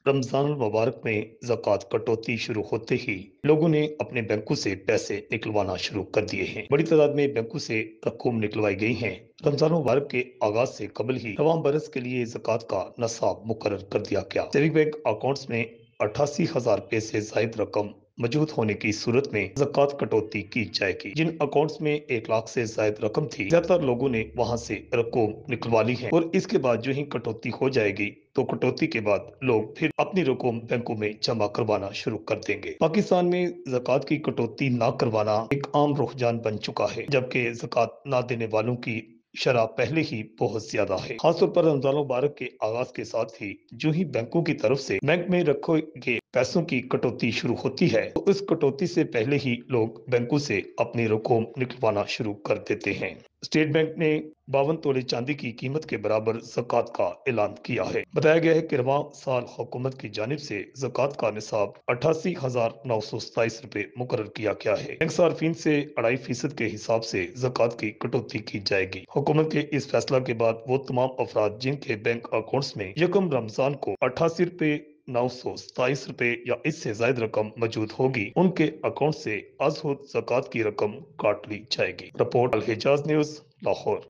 रमजान मुबारक में ज़कात कटौती शुरू होते ही लोगों ने अपने बैंकों से पैसे निकलवाना शुरू कर दिए हैं। बड़ी तादाद में बैंकों से रकूम निकलवाई गई हैं। रमजान मुबारक के आगाज से कबल ही रवां बरस के लिए ज़कात का नसाब मुकर्रर कर दिया गया। सेविंग बैंक अकाउंट्स में 88,000 रुपए से जायद रकम मौजूद होने की सूरत में ज़कात कटौती की जाएगी। जिन अकाउंट्स में 1 लाख से जायद रकम थी, ज्यादातर लोगों ने वहां से रकूम निकलवा ली है और इसके बाद जो ही कटौती हो जाएगी तो कटौती के बाद लोग फिर अपनी रकूम बैंकों में जमा करवाना शुरू कर देंगे। पाकिस्तान में ज़कात की कटौती ना करवाना एक आम रुझान बन चुका है, जबकि ज़कात ना देने वालों की शरह पहले ही बहुत ज्यादा है। खासतौर पर रमजान मुबारक के आगाज के साथ ही जो ही बैंकों की तरफ से बैंक में रखे गए पैसों की कटौती शुरू होती है, तो इस कटौती से पहले ही लोग बैंकों से अपनी रकूम निकलवाना शुरू कर देते हैं। स्टेट बैंक ने 52 तोले चांदी की कीमत के बराबर ज़कात का ऐलान किया है। बताया गया है कि रवां साल हुकूमत की जानिब से ज़कात का निसाब 88,927 रुपए मुकर्रर किया गया है। बैंक सार्फिन से 2.5% के हिसाब से ज़कात की कटौती की जाएगी। हुकूमत के इस फैसला के बाद वो तमाम अफराद जिनके बैंक अकाउंट्स में यकम रमजान को 88,927 रुपए या इससे ज्यादा रकम मौजूद होगी, उनके अकाउंट से आज खुद ज़कात की रकम काट ली जाएगी। रिपोर्ट अल हिजाज न्यूज, लाहौर।